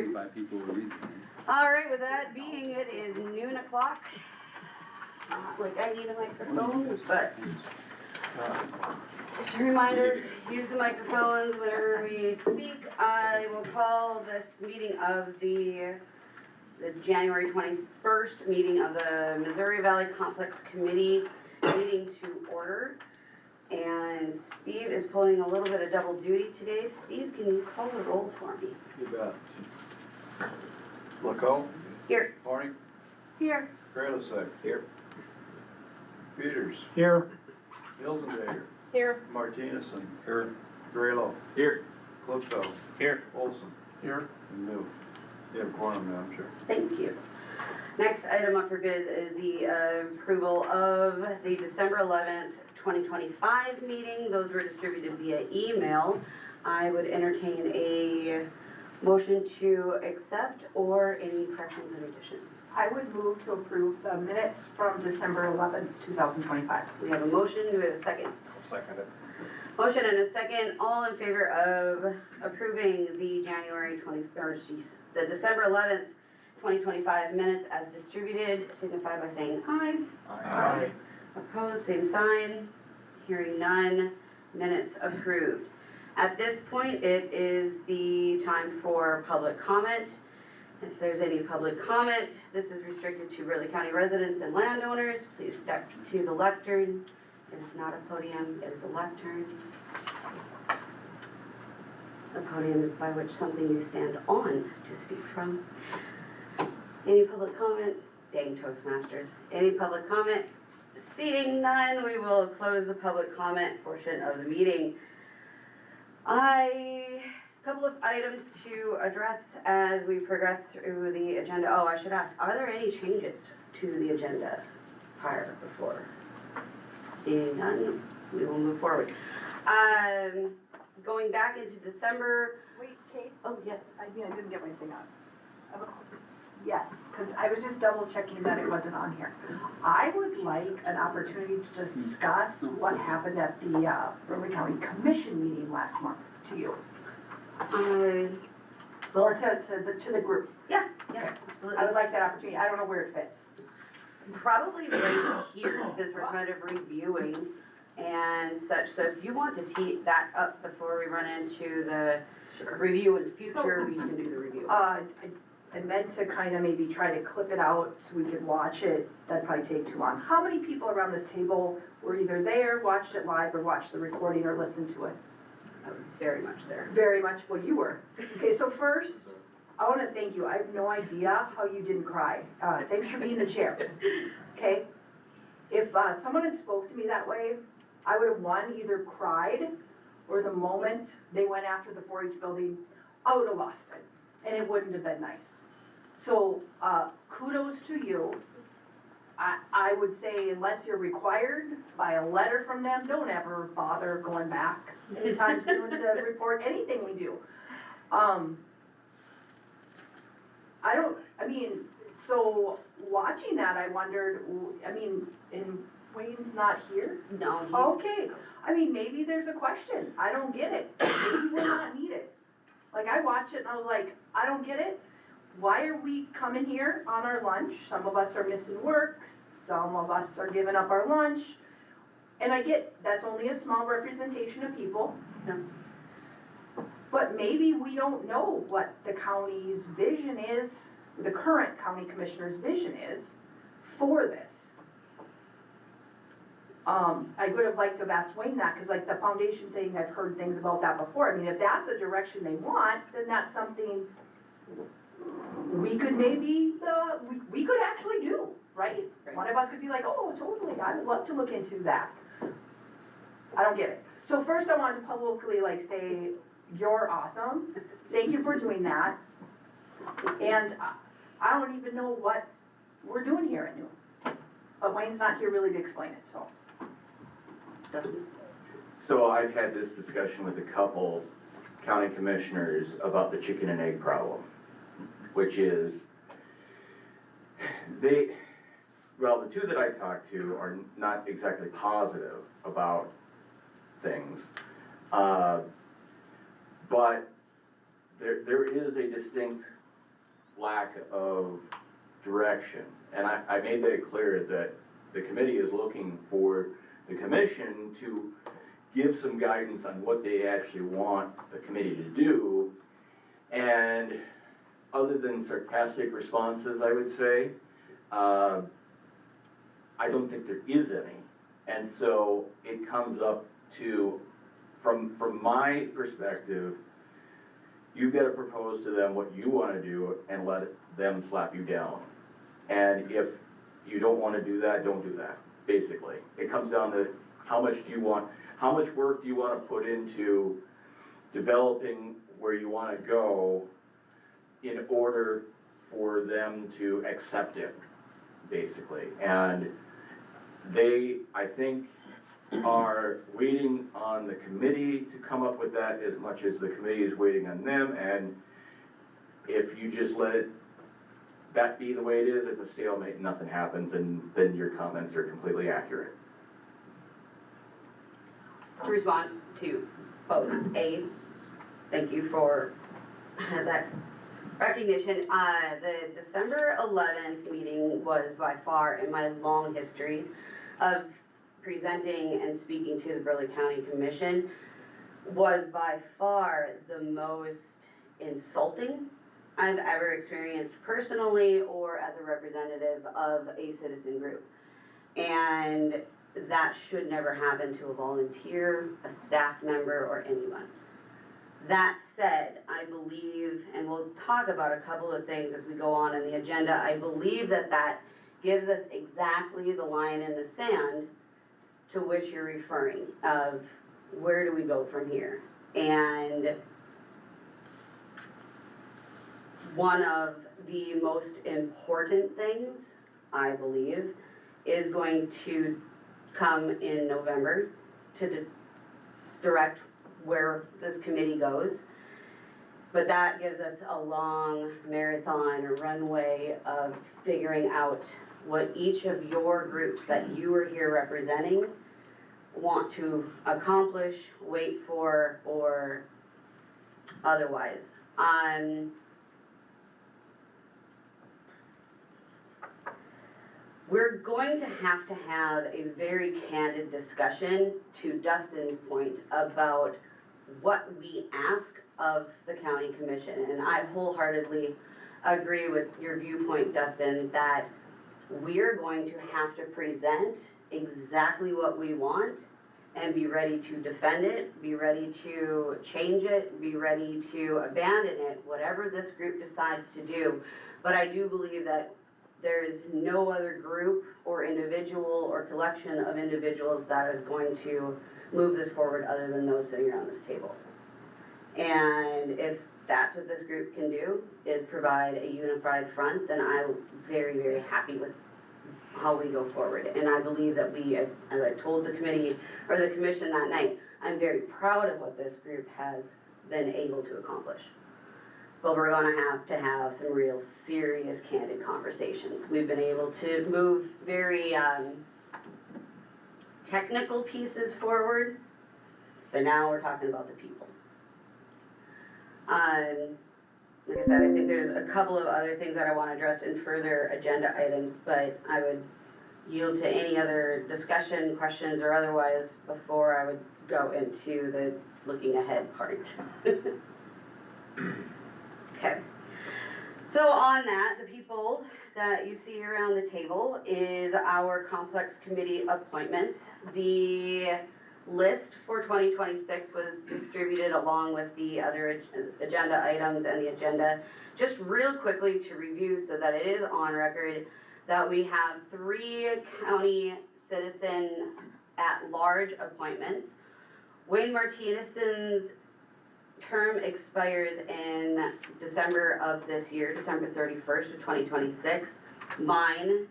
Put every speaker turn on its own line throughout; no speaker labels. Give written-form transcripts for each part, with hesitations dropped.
35 people were reading.
All right, with that being, it is noon o'clock. Like I need a microphone, but just a reminder, use the microphones whenever we speak. I will call this meeting of the January 21st meeting of the Missouri Valley Complex Committee meeting to order. And Steve is pulling a little bit of double duty today. Steve, can you call the roll for me?
You bet. Lacombe?
Here.
Horning?
Here.
Kralusek? Here. Peters?
Here.
Hilzendager?
Here.
Martinezson? Here. Graylow? Here. Clipco?
Here.
Olson?
Here.
And New. You have a quorum, Madam Chair.
Thank you. Next item up for bids is the approval of the December 11th, 2025 meeting. Those were distributed via email. I would entertain a motion to accept or any corrections and additions.
I would move to approve the minutes from December 11, 2025.
We have a motion, do we have a second?
I'll second it.
Motion and a second, all in favor of approving the the December 11th, 2025 minutes as distributed, signify by saying aye.
Aye.
Opposed, same sign. Hearing none, minutes approved. At this point, it is the time for public comment. If there's any public comment, this is restricted to Burleigh County residents and landowners. Please step to the lectern. It is not a podium, it is a lectern. A podium is by which something you stand on to speak from. Any public comment? Dang Toastmasters. Any public comment? Seeing none, we will close the public comment portion of the meeting. A couple of items to address as we progress through the agenda. Oh, I should ask, are there any changes to the agenda prior, before? Seeing none, we will move forward. Going back into December.
Wait, Kate?
Oh, yes.
I didn't get my thing on. Yes, because I was just double checking that it wasn't on here. I would like an opportunity to discuss what happened at the Burleigh County Commission meeting last month to you. Or to the group.
Yeah, absolutely.
I would like that opportunity. I don't know where it fits.
Probably right here, since we're kind of reviewing and such. So if you want to tee that up before we run into the review in the future, we can do the review.
I meant to kind of maybe try to clip it out so we could watch it. That'd probably take too long. How many people around this table were either there, watched it live, or watched the recording or listened to it?
Very much there.
Very much. Well, you were. Okay, so first, I want to thank you. I have no idea how you didn't cry. Thanks for being the chair. Okay? If someone had spoke to me that way, I would have, one, either cried, or the moment they went after the 4-H building, I would have lost it. And it wouldn't have been nice. So kudos to you. I would say, unless you're required by a letter from them, don't ever bother going back anytime soon to report anything we do. So watching that, I wondered, and Wayne's not here?
No.
Okay, maybe there's a question. I don't get it. Maybe we're not needed. Like, I watched it and I was like, I don't get it. Why are we coming here on our lunch? Some of us are missing work. Some of us are giving up our lunch. And I get that's only a small representation of people.
Yeah.
But maybe we don't know what the county's vision is, the current county commissioner's vision is for this. I would have liked to have asked Wayne that, because like the foundation thing, I've heard things about that before. If that's a direction they want, then that's something we could maybe, we could actually do, right? One of us could be like, oh, totally, I would love to look into that. I don't get it. So first I wanted to publicly say, you're awesome. Thank you for doing that. And I don't even know what we're doing here at New. But Wayne's not here really to explain it, so.
So I've had this discussion with a couple county commissioners about the chicken and egg problem, which is the two that I talked to are not exactly positive about things, but there is a distinct lack of direction. And I made that clear that the committee is looking for the commission to give some guidance on what they actually want the committee to do. And other than sarcastic responses, I would say, I don't think there is any. And so it comes up to, from my perspective, you've got to propose to them what you want to do and let them slap you down. And if you don't want to do that, don't do that, basically. It comes down to how much work do you want to put into developing where you want to go in order for them to accept it, basically. And they, I think, are waiting on the committee to come up with that as much as the committee is waiting on them. And if you just let that be the way it is, it's a stalemate, nothing happens, and then your comments are completely accurate.
To respond to both, thank you for that recognition. The December 11th meeting was by far, in my long history of presenting and speaking to the Burleigh County Commission, was by far the most insulting I've ever experienced personally or as a representative of a citizen group. And that should never happen to a volunteer, a staff member, or anyone. That said, I believe, and we'll talk about a couple of things as we go on in the agenda, I believe that that gives us exactly the line in the sand to which you're referring, of where do we go from here? And one of the most important things, I believe, is going to come in November to direct where this committee goes. But that gives us a long marathon or runway of figuring out what each of your groups that you are here representing want to accomplish, wait for, or otherwise. We're going to have a very candid discussion, to Dustin's point, about what we ask of the county commission. And I wholeheartedly agree with your viewpoint, Dustin, that we're going to have to present exactly what we want and be ready to defend it, be ready to change it, be ready to abandon it, whatever this group decides to do. But I do believe that there is no other group or individual or collection of individuals that is going to move this forward other than those sitting around this table. And if that's what this group can do, is provide a unified front, then I'm very, very happy with how we go forward. And I believe that we, as I told the committee, or the commission that night, I'm very proud of what this group has been able to accomplish. But we're gonna have to have some real serious, candid conversations. We've been able to move very technical pieces forward, but now we're talking about the people. Like I said, I think there's a couple of other things that I want to address in further agenda items, but I would yield to any other discussion, questions, or otherwise before I would go into the looking ahead part. Okay. So on that, the people that you see around the table is our complex committee appointments. The list for 2026 was distributed along with the other agenda items and the agenda. Just real quickly to review so that it is on record, that we have 3 county citizen at-large appointments. Wayne Martinez's term expires in December of this year, December 31st of 2026. Mine,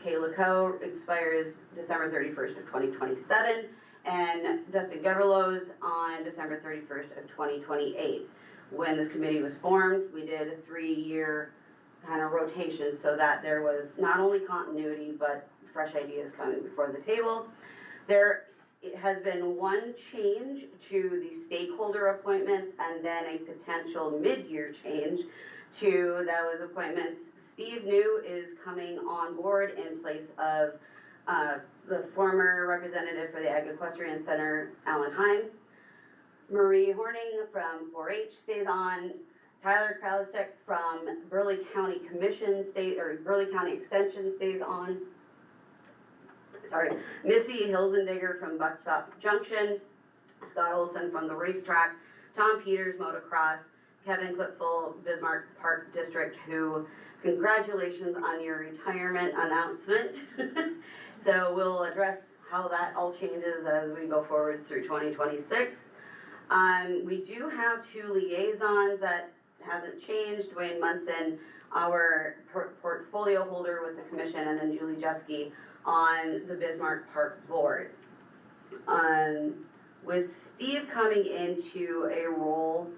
Kayla Coe, expires December 31st of 2027, and Dustin Geverlow's on December 31st of 2028. When this committee was formed, we did a 3-year kind of rotation so that there was not only continuity, but fresh ideas coming before the table. There has been one change to the stakeholder appointments and then a potential mid-year change to those appointments. Steve New is coming on board in place of the former representative for the Ag Equestrian Center, Alan Heim. Marie Horning from 4-H stays on. Tyler Kralichek from Burleigh County Commission Burleigh County Extension stays on. Sorry, Missy Hilsendigger from Buckstop Junction, Scott Olson from the racetrack, Tom Peters Motocross, Kevin Clipful, Bismarck Park District, who, congratulations on your retirement announcement. So we'll address how that all changes as we go forward through 2026. We do have 2 liaisons that hasn't changed. Dwayne Munson, our portfolio holder with the commission, and then Julie Jeske on the Bismarck Park Board. With Steve coming into a role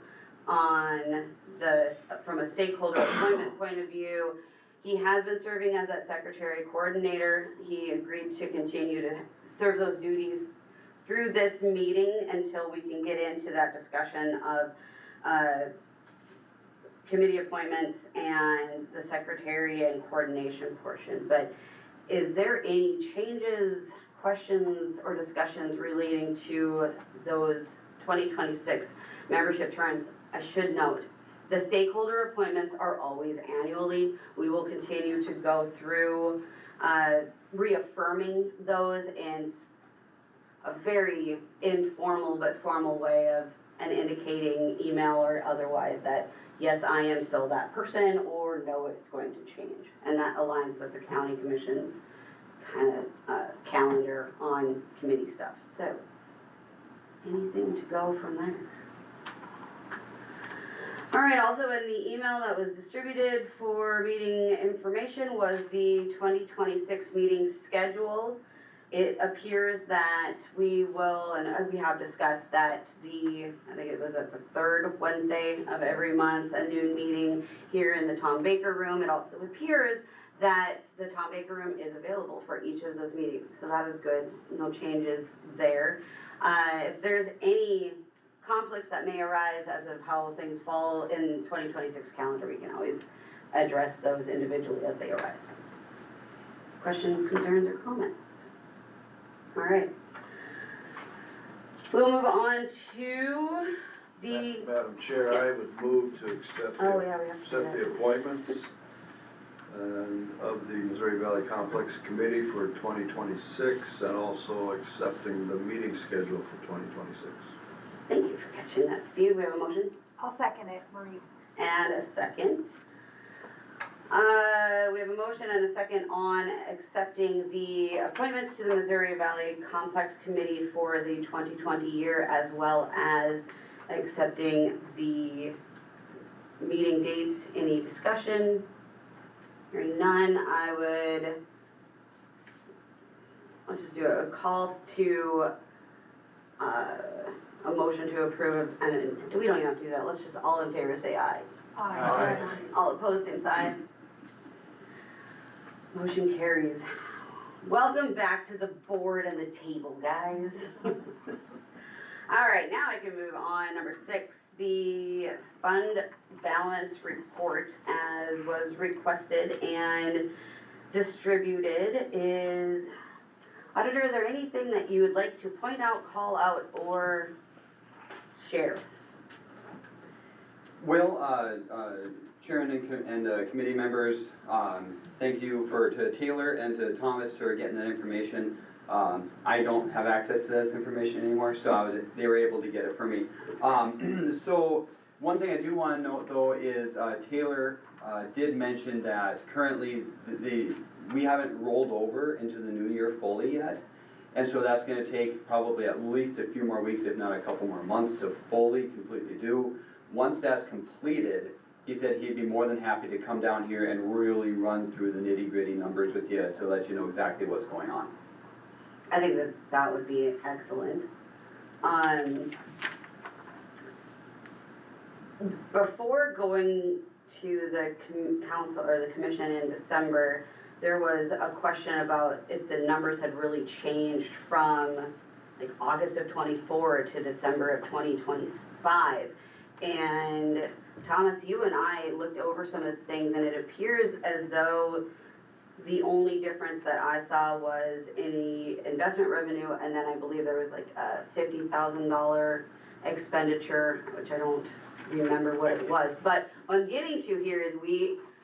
from a stakeholder appointment point of view, he has been serving as that secretary coordinator. He agreed to continue to serve those duties through this meeting until we can get into that discussion of committee appointments and the secretary and coordination portion. But is there any changes, questions, or discussions relating to those 2026 membership terms? I should note, the stakeholder appointments are always annually. We will continue to go through reaffirming those in a very informal but formal way of and indicating email or otherwise that yes, I am still that person, or no, it's going to change. And that aligns with the county commission's kind of calendar on committee stuff. So, anything to go from there? All right, also in the email that was distributed for meeting information was the 2026 meeting schedule. It appears that we will, and we have discussed that I think it was at the 3rd Wednesday of every month, a noon meeting here in the Tom Baker Room. It also appears that the Tom Baker Room is available for each of those meetings, so that is good, no changes there. If there's any conflicts that may arise as of how things fall in 2026 calendar, we can always address those individually as they arise. Questions, concerns, or comments? All right. We'll move on to the.
Madam Chair, I would move to accept the appointments of the Missouri Valley Complex Committee for 2026 and also accepting the meeting schedule for 2026.
Thank you for catching that, Steve. We have a motion?
I'll second it, Marie.
And a second. We have a motion and a second on accepting the appointments to the Missouri Valley Complex Committee for the 2020 year, as well as accepting the meeting dates. Any discussion? Hearing none, let's just do a call to a motion to approve, and we don't even have to do that. Let's just all in favor say aye.
Aye.
All opposed, same signs. Motion carries. Welcome back to the board and the table, guys. All right, now I can move on. Number 6, the fund balance report, as was requested and distributed, is, auditor, is there anything that you would like to point out, call out, or share?
Well, Chairman and committee members, thank you to Taylor and to Thomas for getting that information. I don't have access to this information anymore, so they were able to get it for me. So one thing I do want to note though is Taylor did mention that currently we haven't rolled over into the new year fully yet. And so that's going to take probably at least a few more weeks, if not a couple more months, to completely do. Once that's completed, he said he'd be more than happy to come down here and really run through the nitty-gritty numbers with you to let you know exactly what's going on.
I think that would be excellent. Before going to the council or the commission in December, there was a question about if the numbers had really changed from like August of 24 to December of 2025. And Thomas, you and I looked over some of the things, and it appears as though the only difference that I saw was any investment revenue, and then I believe there was like a $50,000 expenditure, which I don't remember what it was. But what I'm getting to here is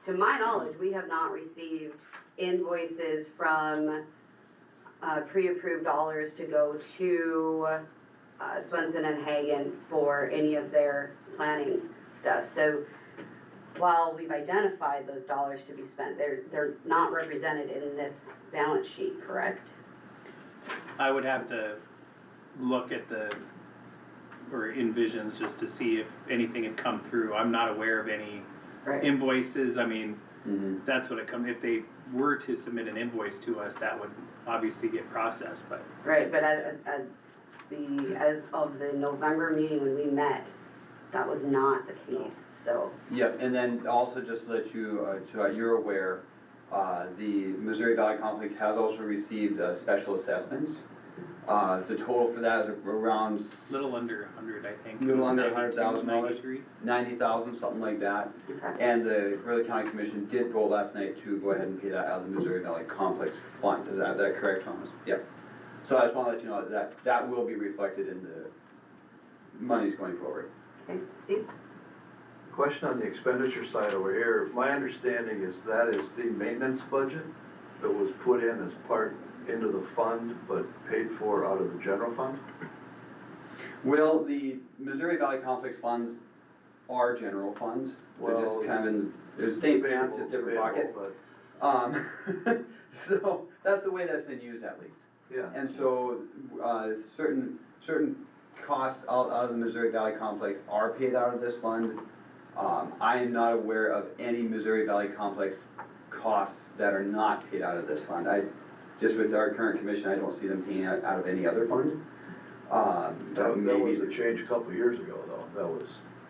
to my knowledge, we have not received invoices from pre-approved dollars to go to Swenson and Hagen for any of their planning stuff. So while we've identified those dollars to be spent, they're not represented in this balance sheet, correct?
I would have to look at or envisions just to see if anything had come through. I'm not aware of any invoices. I mean, that's what if they were to submit an invoice to us, that would obviously get processed, but.
Right, but as of the November meeting when we met, that was not the case, so.
Yep, and then also just to let you, so you're aware, the Missouri Valley Complex has also received special assessments. The total for that is around
Little under 100, I think.
Little under $100,000.
93.
90,000, something like that.
Okay.
And the Burleigh County Commission did vote last night to go ahead and pay that out of the Missouri Valley Complex Fund. Is that correct, Thomas? Yep. So I just want to let you know that will be reflected in the monies going forward.
Okay, Steve?
Question on the expenditure side over here. My understanding is that is the maintenance budget that was put in as part into the fund, but paid for out of the general fund?
Well, the Missouri Valley Complex funds are general funds. They're just
Well,
kind of in the same pants, just different pocket.
But,
So that's the way that's been used at least.
yeah.
And so, certain costs out of the Missouri Valley Complex are paid out of this fund. I am not aware of any Missouri Valley Complex costs that are not paid out of this fund. Just with our current commission, I don't see them paying out of any other fund.
That was a change a couple of years ago, though.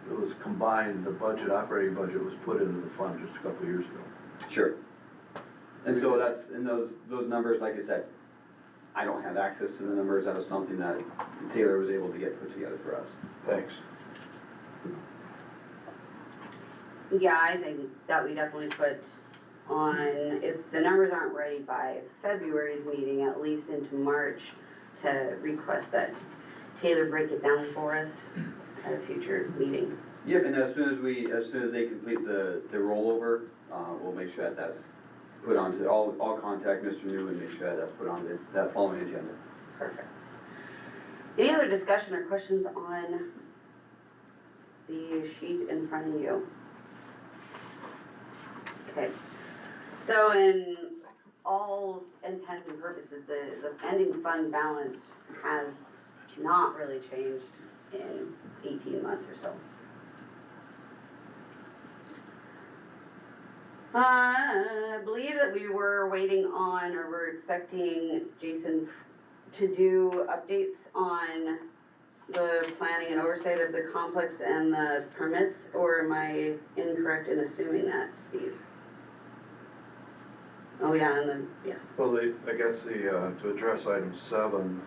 It was combined, the budget, operating budget was put into the fund just a couple of years ago.
Sure. And so that's, in those numbers, like I said, I don't have access to the numbers. That was something that Taylor was able to get put together for us.
Thanks.
Yeah, I think that we definitely put on, if the numbers aren't ready by February's meeting, at least into March, to request that Taylor break it down for us at a future meeting.
Yep, and as soon as they complete the rollover, we'll make sure that that's put onto, I'll contact Mr. New and make sure that that's put on that following agenda.
Perfect. Any other discussion or questions on the sheet in front of you? Okay, so in all intents and purposes, the ending fund balance has not really changed in 18 months or so. I believe that we were waiting on, or we're expecting Jason to do updates on the planning and oversight of the complex and the permits, or am I incorrect in assuming that, Steve? Oh, yeah, and then, yeah.
Well, I guess to address item 7,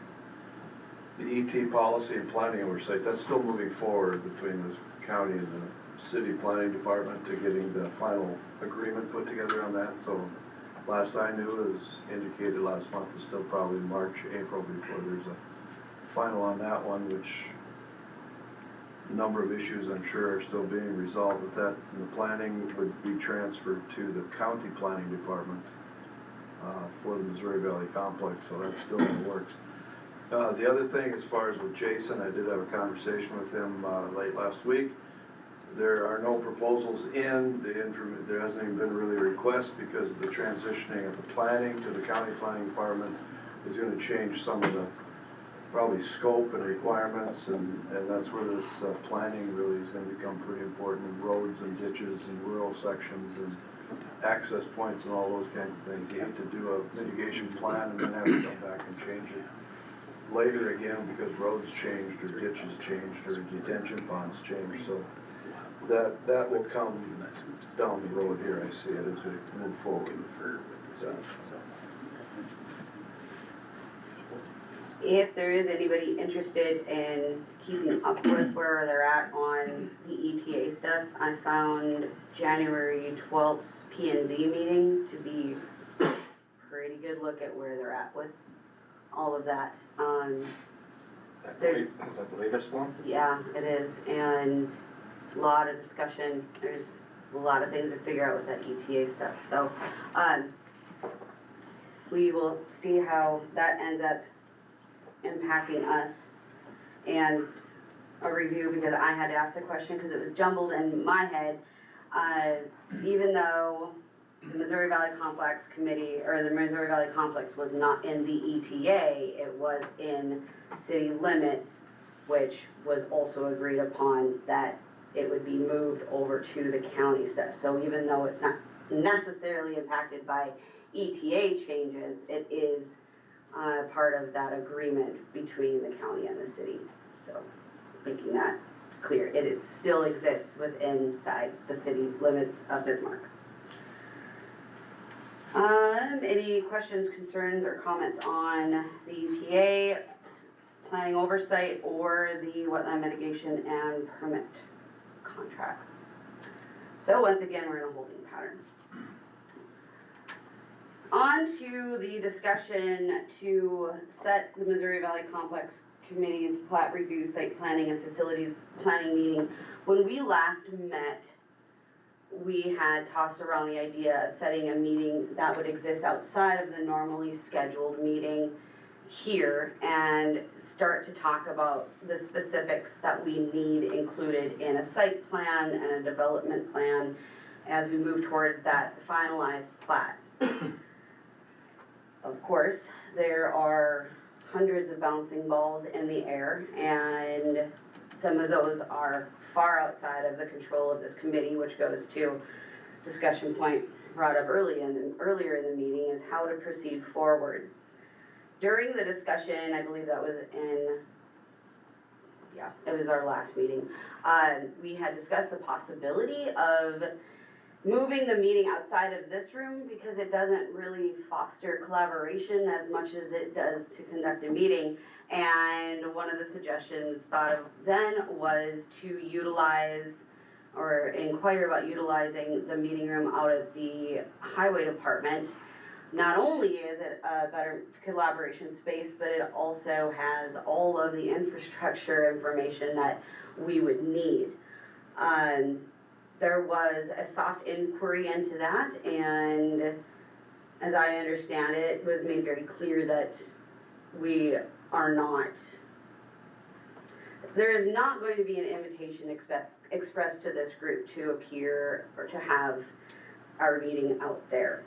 the ET policy and planning oversight, that's still moving forward between the county and the city planning department to getting the final agreement put together on that. So last I knew, as indicated last month, is still probably March, April before there's a final on that one, which a number of issues I'm sure are still being resolved with that. And the planning would be transferred to the county planning department for the Missouri Valley Complex, so that's still in the works. The other thing, as far as with Jason, I did have a conversation with him late last week. There are no proposals in, there hasn't even been really a request because the transitioning of the planning to the county planning department is going to change some of the probably scope and requirements, and that's where this planning really is going to become pretty important, roads and ditches and rural sections and access points and all those kinds of things. You hate to do a mitigation plan and then have to come back and change it later again because roads changed or ditches changed or detention ponds changed. So that will come down the road here, I see it, as we move forward.
if there is anybody interested in keeping up with where they're at on the ETA stuff, I found January 12th's P and Z meeting to be a pretty good look at where they're at with all of that.
Is that the latest one?
Yeah, it is, and a lot of discussion. There's a lot of things to figure out with that ETA stuff. So, we will see how that ends up impacting us, and a review, because I had to ask the question because it was jumbled in my head. Even though the Missouri Valley Complex Committee, or the Missouri Valley Complex was not in the ETA, it was in city limits, which was also agreed upon that it would be moved over to the county stuff. So even though it's not necessarily impacted by ETA changes, it is part of that agreement between the county and the city. So making that clear, still exists within inside the city limits of Bismarck. Any questions, concerns, or comments on the ETA, planning oversight, or the wetland mitigation and permit contracts? So once again, we're in a holding pattern. On to the discussion to set the Missouri Valley Complex Committee's plat review, site planning, and facilities planning meeting. When we last met, we had tossed around the idea of setting a meeting that would exist outside of the normally scheduled meeting here and start to talk about the specifics that we need included in a site plan and a development plan as we move towards that finalized plat. Of course, there are hundreds of bouncing balls in the air, and some of those are far outside of the control of this committee, which goes to discussion point brought up earlier in the meeting, is how to proceed forward. During the discussion, I believe that was it was our last meeting, we had discussed the possibility of moving the meeting outside of this room because it doesn't really foster collaboration as much as it does to conduct a meeting. And one of the suggestions thought of then was to utilize or inquire about utilizing the meeting room out at the highway department. Not only is it a better collaboration space, but it also has all of the infrastructure information that we would need. There was a soft inquiry into that, and as I understand it, it was made very clear that we are not, there is not going to be an invitation expressed to this group to appear or to have our meeting out there.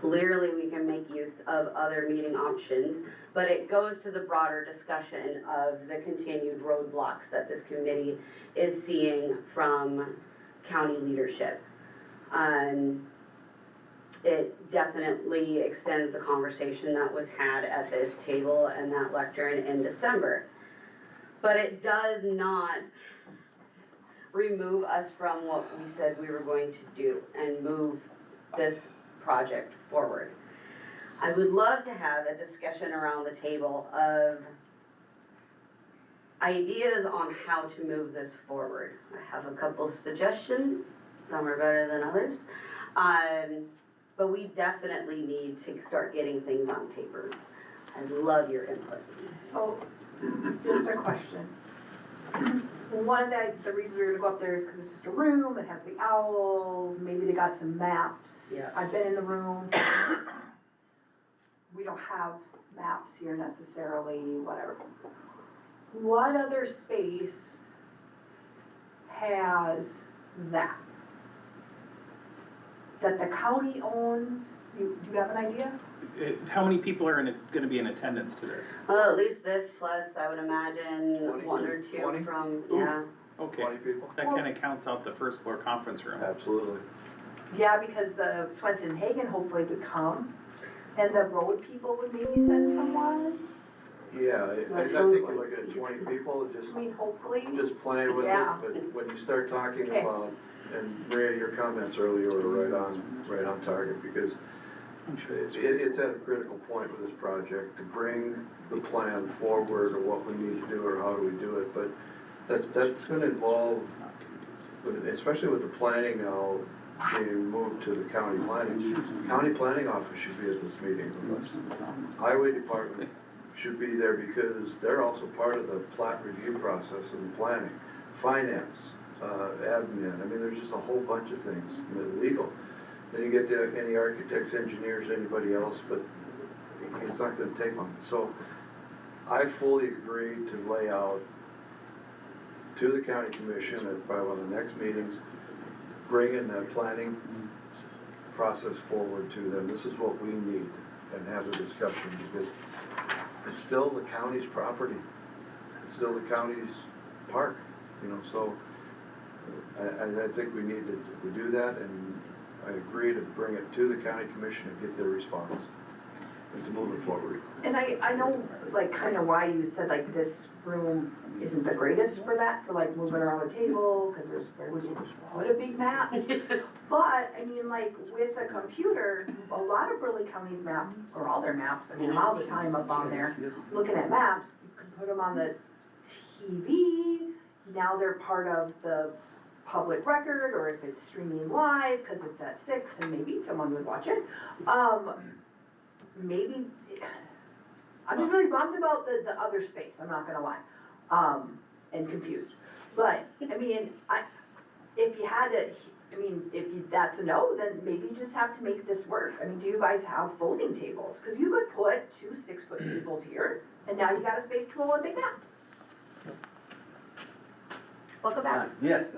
Clearly, we can make use of other meeting options, but it goes to the broader discussion of the continued roadblocks that this committee is seeing from county leadership. It definitely extends the conversation that was had at this table and that lectern in December. But it does not remove us from what we said we were going to do and move this project forward. I would love to have a discussion around the table of ideas on how to move this forward. I have a couple of suggestions, some are better than others, but we definitely need to start getting things on paper. I'd love your input.
So, just a question. One of the reasons we were gonna go up there is because it's just a room that has the owl, maybe they got some maps.
Yeah.
I've been in the room. We don't have maps here necessarily, whatever. What other space has that? That the county owns? Do you have an idea?
How many people are gonna be in attendance to this?
Well, at least this plus, I would imagine,
20?
one or two
20?
from, yeah.
Okay,
20 people?
that kinda counts out the first floor conference room.
Absolutely.
Yeah, because the Swenson Hagen hopefully would come, and the road people would maybe send someone.
Yeah, I think you're looking at 20 people,
I mean, hopefully.
just playing with it,
Yeah.
but when you start talking
Okay.
about, and Maria, your comments earlier were right on target, because
I'm sure it's.
It's at a critical point with this project, to bring the plan forward, or what we need to do, or how do we do it, but that's gonna involve, especially with the planning now being moved to the county planning. County planning office should be at this meeting with us. Highway department should be there because they're also part of the plat review process and the planning. Finance, admin, I mean, there's just a whole bunch of things, legal. Then you get to any architects, engineers, anybody else, but it's not gonna take long. So I fully agree to lay out to the county commission at probably one of the next meetings, bringing the planning process forward to them. This is what we need, and have a discussion, because it's still the county's property. It's still the county's park, you know, so I think we need to do that, and I agree to bring it to the county commission and get their response, and to move it forward.
And I know, like, kind of why you said, like, this room isn't the greatest for that, for like moving around the table, because there's, where would you put a big map? But, I mean, like, with a computer, a lot of Burleigh County's maps, or all their maps, I mean, I'm all the time up on there, looking at maps, you can put them on the TV, now they're part of the public record, or if it's streaming live, because it's at 6, and maybe someone would watch it. Maybe, I'm just really bummed about the other space, I'm not gonna lie, and confused. But, I mean, if you had to, that's a no, then maybe you just have to make this work. I mean, do you guys have folding tables? Because you could put 2 6-foot tables here, and now you got a space to roll a big map. Welcome back.
Yes,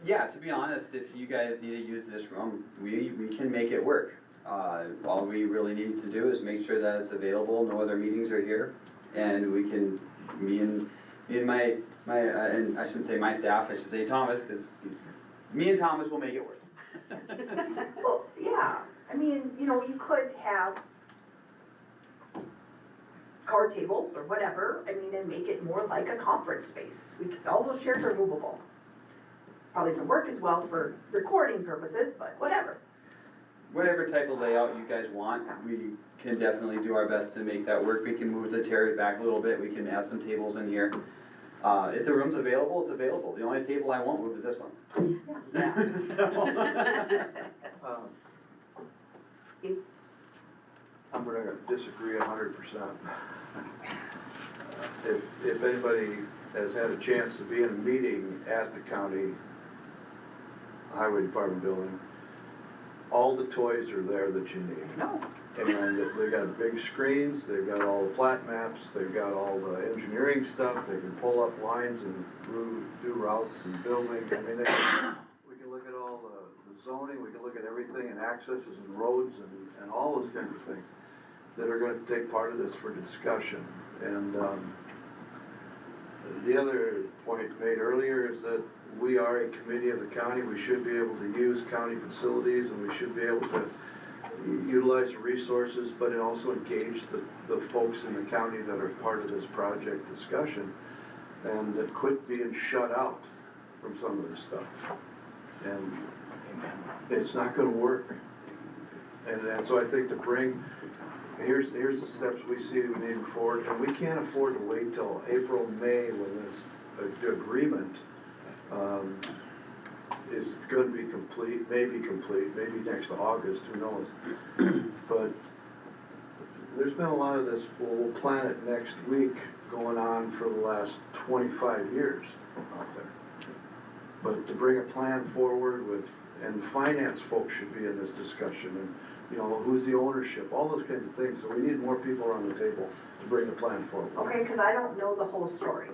yeah, to be honest, if you guys need to use this room, we can make it work. All we really need to do is make sure that it's available, no other meetings are here, and we can, me and my, and I shouldn't say my staff, I should say Thomas, because me and Thomas will make it work.
Well, yeah, I mean, you know, you could have card tables or whatever, I mean, and make it more like a conference space. All those chairs are movable. Probably doesn't work as well for recording purposes, but whatever.
Whatever type of layout you guys want, we can definitely do our best to make that work. We can move the chairs back a little bit, we can add some tables in here. If the room's available, it's available. The only table I won't move is this one.
Yeah.
So, I'm gonna disagree 100%. If anybody has had a chance to be in a meeting at the county highway department building, all the toys are there that you need.
No.
And they got big screens, they've got all the plat maps, they've got all the engineering stuff, they can pull up lines and do routes and building. I mean, we can look at all the zoning, we can look at everything and accesses and roads and all those kinds of things that are gonna take part of this for discussion. And the other point made earlier is that we are a committee of the county, we should be able to use county facilities, and we should be able to utilize the resources, but it also engage the folks in the county that are part of this project discussion, and that quit being shut out from some of this stuff. And it's not gonna work. And so I think to bring, here's the steps we see we need to move forward, and we can't afford to wait till April, May, when this agreement is going to be complete, maybe next August, who knows. But there's been a lot of this, we'll plan it next week, going on for the last 25 years out there. But to bring a plan forward with, and finance folks should be in this discussion, and you know, who's the ownership, all those kinds of things. So we need more people around the table to bring the plan forward.
Okay, because I don't know the whole story.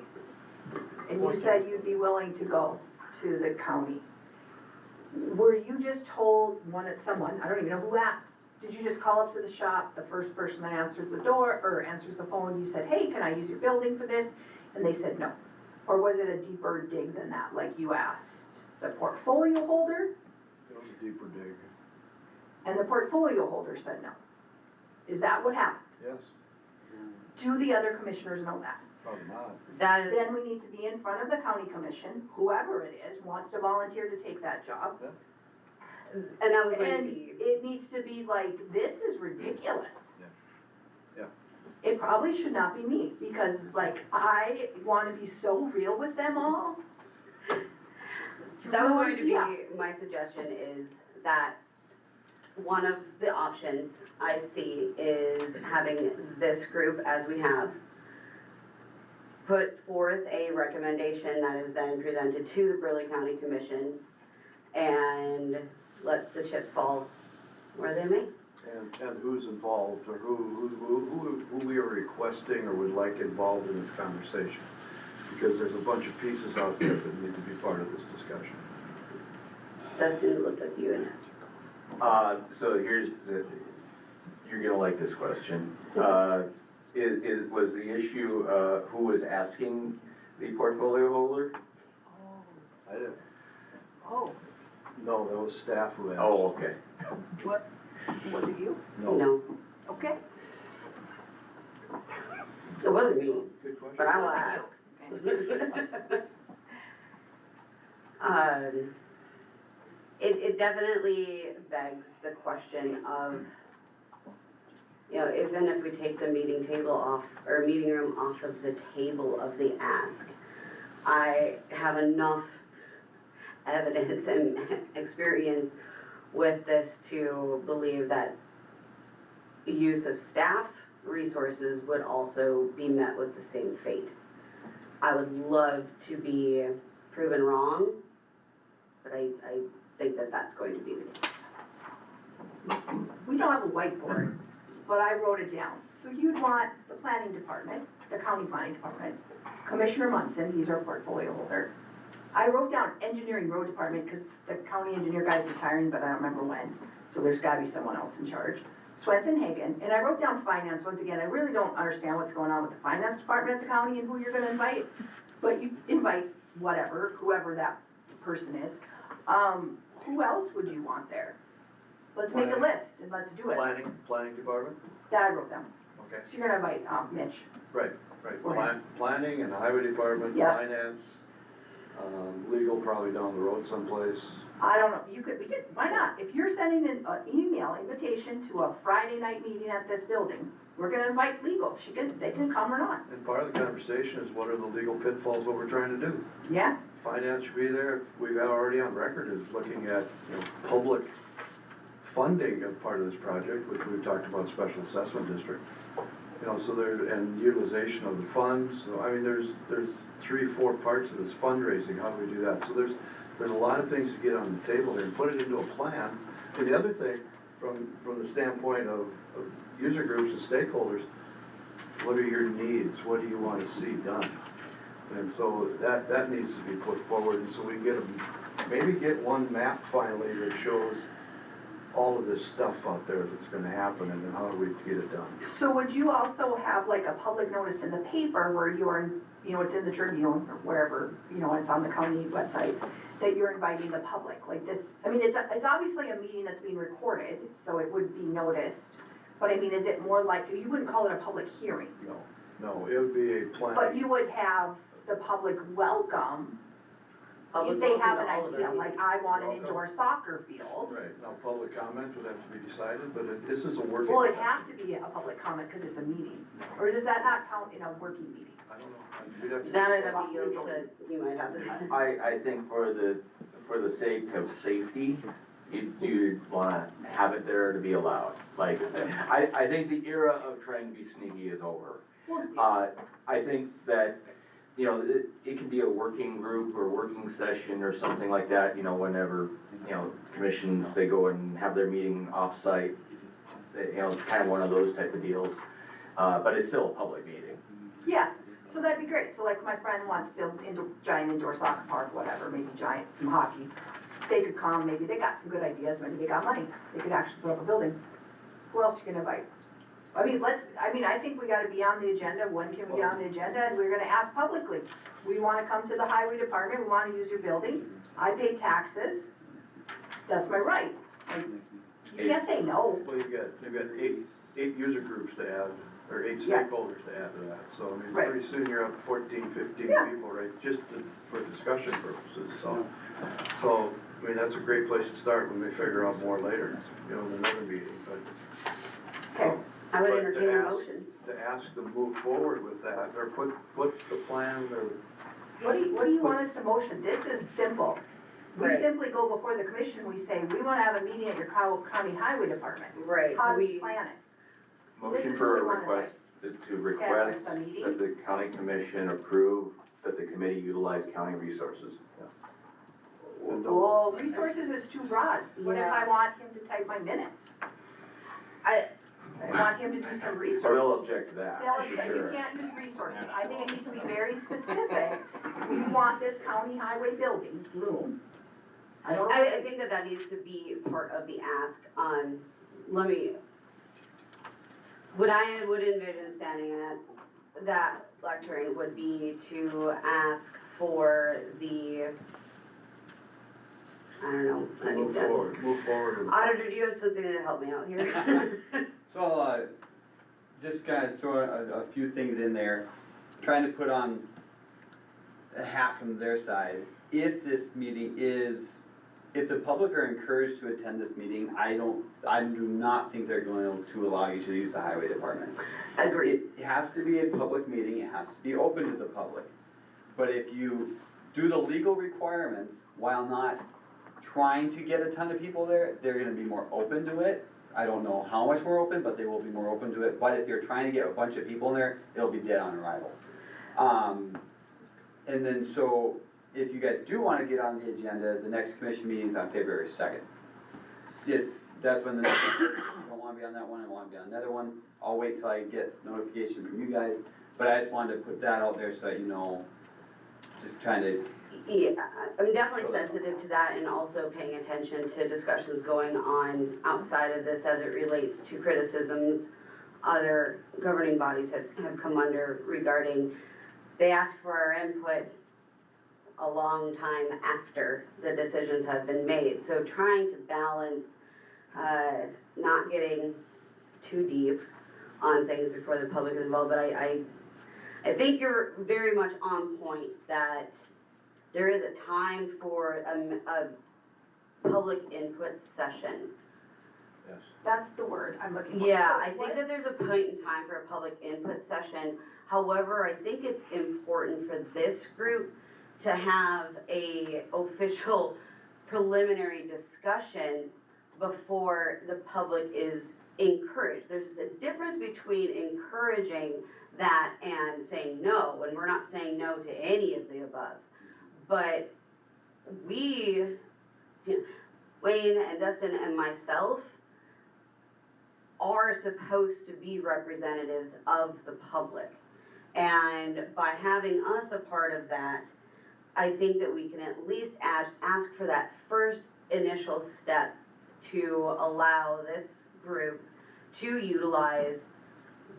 And you said you'd be willing to go to the county. Were you just told someone, I don't even know who asked, did you just call up to the shop, the first person that answered the door, or answers the phone, you said, hey, can I use your building for this? And they said no. Or was it a deeper dig than that, like you asked the portfolio holder?
It was a deeper dig.
And the portfolio holder said no. Is that what happened?
Yes.
Do the other commissioners know that?
Probably not.
That is,
Then we need to be in front of the county commission, whoever it is, wants to volunteer to take that job.
Yeah.
And that was going to
And
be,
it needs to be like, this is ridiculous.
Yeah.
It probably should not be me, because like, I wanna be so real with them all.
that was
No
going to be,
idea.
my suggestion is that one of the options I see is having this group as we have put forth a recommendation that is then presented to the Burleigh County Commission and let the chips fall where they may.
And who's involved, or who we are requesting or would like involved in this conversation. Because there's a bunch of pieces out there that need to be part of this discussion.
Dustin, it looked like you and
So here's, you're gonna like this question. Was the issue, who was asking the portfolio holder?
I didn't,
Oh,
no, that was staff who asked.
Oh, okay.
what, was it you?
no,
Okay.
it wasn't me,
Good question.
but I will
Wasn't
ask. It definitely begs the question of, you know, even if we take the meeting table off, or meeting room off of the table of the ask, I have enough evidence and experience with this to believe that use of staff resources would also be met with the same fate. I would love to be proven wrong, but I think that that's going to be the case.
We don't have a whiteboard, but I wrote it down. So you'd want the planning department, the county planning department, Commissioner Munson, he's our portfolio holder. I wrote down engineering road department, because the county engineer guy's retiring, but I don't remember when. So there's gotta be someone else in charge. Swenson Hagan, and I wrote down finance, once again, I really don't understand what's going on with the finance department at the county and who you're gonna invite. But you invite whatever, whoever that person is. Who else would you want there? Let's make a
Planning.
list and let's do it.
Planning department?
That I wrote down.
Okay.
So you're gonna invite, Mitch.
Right.
Okay.
Planning and highway department,
Yeah.
finance, legal probably down the road someplace.
I don't know, we could, why not? If you're sending an email invitation to a Friday night meeting at this building, we're gonna invite legal, they can come or not.
And part of the conversation is what are the legal pitfalls, what we're trying to do.
Yeah,
Finance should be there, we've already on record is looking at, public funding of part of this project, which we've talked about special assessment district. So and utilization of the funds, so I mean, there's 3-4 parts of this fundraising, how do we do that? So there's a lot of things to get on the table here and put it into a plan. And the other thing, from the standpoint of user groups and stakeholders, what are your needs, what do you want to see done? And so that needs to be put forward, and so we can maybe get one map finally that shows all of this stuff out there that's gonna happen, and then how do we get it done?
so would you also have like a public notice in the paper where you're, it's in the Tribune or wherever, it's on the county website, that you're inviting the public, like this, I mean, it's obviously a meeting that's being recorded, so it would be noticed, but I mean, is it more like, you wouldn't call it a public hearing,
No, it would be a plan.
but you would have the public welcome
Public
if they have an
welcome to all of
idea,
our
like, I want an
Welcome.
indoor soccer field.
Right, now, public comment would have to be decided, but this is a working
Well,
session.
it'd have to be a public comment, cause it's a meeting, or does that not count in a working meeting?
I don't know, we'd have to.
That I'd have to yield to, you might have to.
I think for the sake of safety, you'd wanna have it there to be allowed. Like, I think the era of trying to be sneaky is over. I think that, it can be a working group or working session or something like that, whenever, commissions, they go and have their meeting off-site. It's kind of one of those type of deals, but it's still a public meeting.
Yeah, so that'd be great, so like my friend wants to build giant indoor soccer park, whatever, maybe some hockey. They could come, maybe they got some good ideas, maybe they got money, they could actually put up a building. Who else you can invite? I think we gotta be on the agenda, when can we be on the agenda, and we're gonna ask publicly. We wanna come to the highway department, we wanna use your building, I pay taxes, that's my right. Like, you can't say no.
Well, you've got 8 user groups to add, or 8
Yeah.
stakeholders to add to that, so I mean,
Right.
pretty soon you're up 14, 15
Yeah.
people, right, just for discussion purposes, so I mean, that's a great place to start when we figure out more later, you know, in another meeting, but.
Okay,
I would
But to
entertain a
ask-
motion.
To ask them to move forward with that, or put the plan, or,
what do you want us to motion? This is simple. We
Right.
simply go before the commission, we say, we wanna have a meeting at your county highway department.
Right,
How do we
we,
plan it? This
Motion
is
for
what
a
we wanna
request, to request
request a meeting?
that the county commission approve that the committee utilize county resources.
Oh, resources is too broad. What if
Yeah.
I want him to type my minutes?
I,
I want him to do some research.
So they'll object to that,
They'll
for
accept- you
sure.
can't use resources. I think it needs to be very specific. We want this county highway building room. I don't know.
I think that that needs to be part of the ask. Let me, what I would envision standing at that lectern would be to ask for the, I don't know. I think
move
that-
forward. with-
Auditor, do you have something to help me out here?
So I'll just kind of throw a few things in there, trying to put on a hat from their side. If this meeting is, if the public are encouraged to attend this meeting, I do not think they're going to allow you to use the highway department.
Agreed.
It has to be a public meeting, it has to be open to the public. But if you do the legal requirements while not trying to get a ton of people there, they're gonna be more open to it. I don't know how much more open, but they will be more open to it. But if you're trying to get a bunch of people in there, it'll be dead on arrival. And then so, if you guys do wanna get on the agenda, the next commission meeting's on February 2nd. That's when the next, I don't wanna be on that one, I wanna be on another one. I'll wait till I get notification from you guys, but I just wanted to put that out there so that you know, just trying to,
Yeah, I'm definitely sensitive to that and also paying attention to discussions going on outside of this as it relates to criticisms other governing bodies have come under regarding, they asked for our input a long time after the decisions have been made. So trying to balance, not getting too deep on things before the public is involved, but I think you're very much on point that there is a time for a public input session.
Yes.
That's the word I'm looking for.
Yeah,
So
I think
what-
that there's a point in time for a public input session. However, I think it's important for this group to have a official preliminary discussion before the public is encouraged. There's a difference between encouraging that and saying no, and we're not saying no to any of the above. But we, Wayne and Dustin and myself, are supposed to be representatives of the public. And by having us a part of that, I think that we can at least ask for that first initial step to allow this group to utilize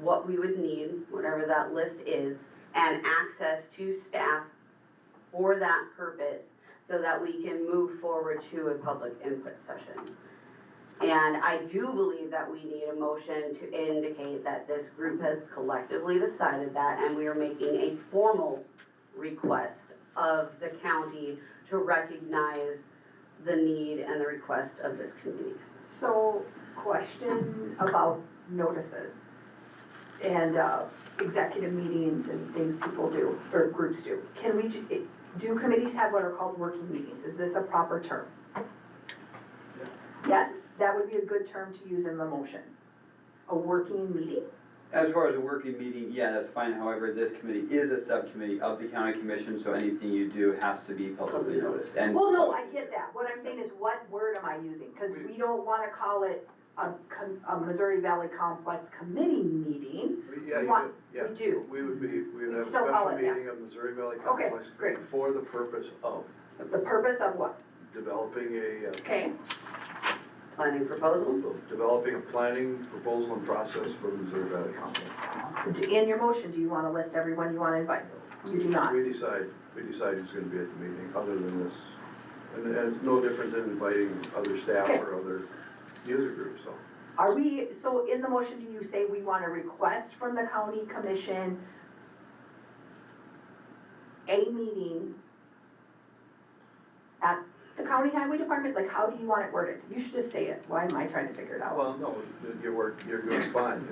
what we would need, whatever that list is, and access to staff for that purpose so that we can move forward to a public input session. And I do believe that we need a motion to indicate that this group has collectively decided that, and we are making a formal request of the county to recognize the need and the request of this community.
So, question about notices and executive meetings and things people do, or groups do. Can we, do committees have what are called working meetings? Is this a proper term? Yes, that would be a good term to use in the motion. A working meeting?
as far as a working meeting, yeah, that's fine. However, this committee is a subcommittee of the county commission, so anything you do has to be publicly noticed. And
Well, no, I get that. What I'm saying is, what word am I using? Because we don't want to call it a Missouri Valley Complex Committee meeting.
Yeah, you
Want-
do, yeah.
We do.
We would have a
still call
special
it that.
meeting of Missouri Valley
Okay,
Complex
great.
for the purpose of
The purpose of what?
developing
Okay,
Planning proposal?
developing a planning proposal and process for the Missouri Valley Complex.
in your motion, do you want to list everyone you want to invite? You do not.
We decide who's gonna be at the meeting, other than this. And it's no different than inviting other staff
Okay.
or other user groups, so.
Are we, so in the motion, do you say we want a request from the county commission, a meeting at the the county highway department, like, how do you want it worded? You should just say it, why am I trying to figure it out?
Well, no, you're doing fine.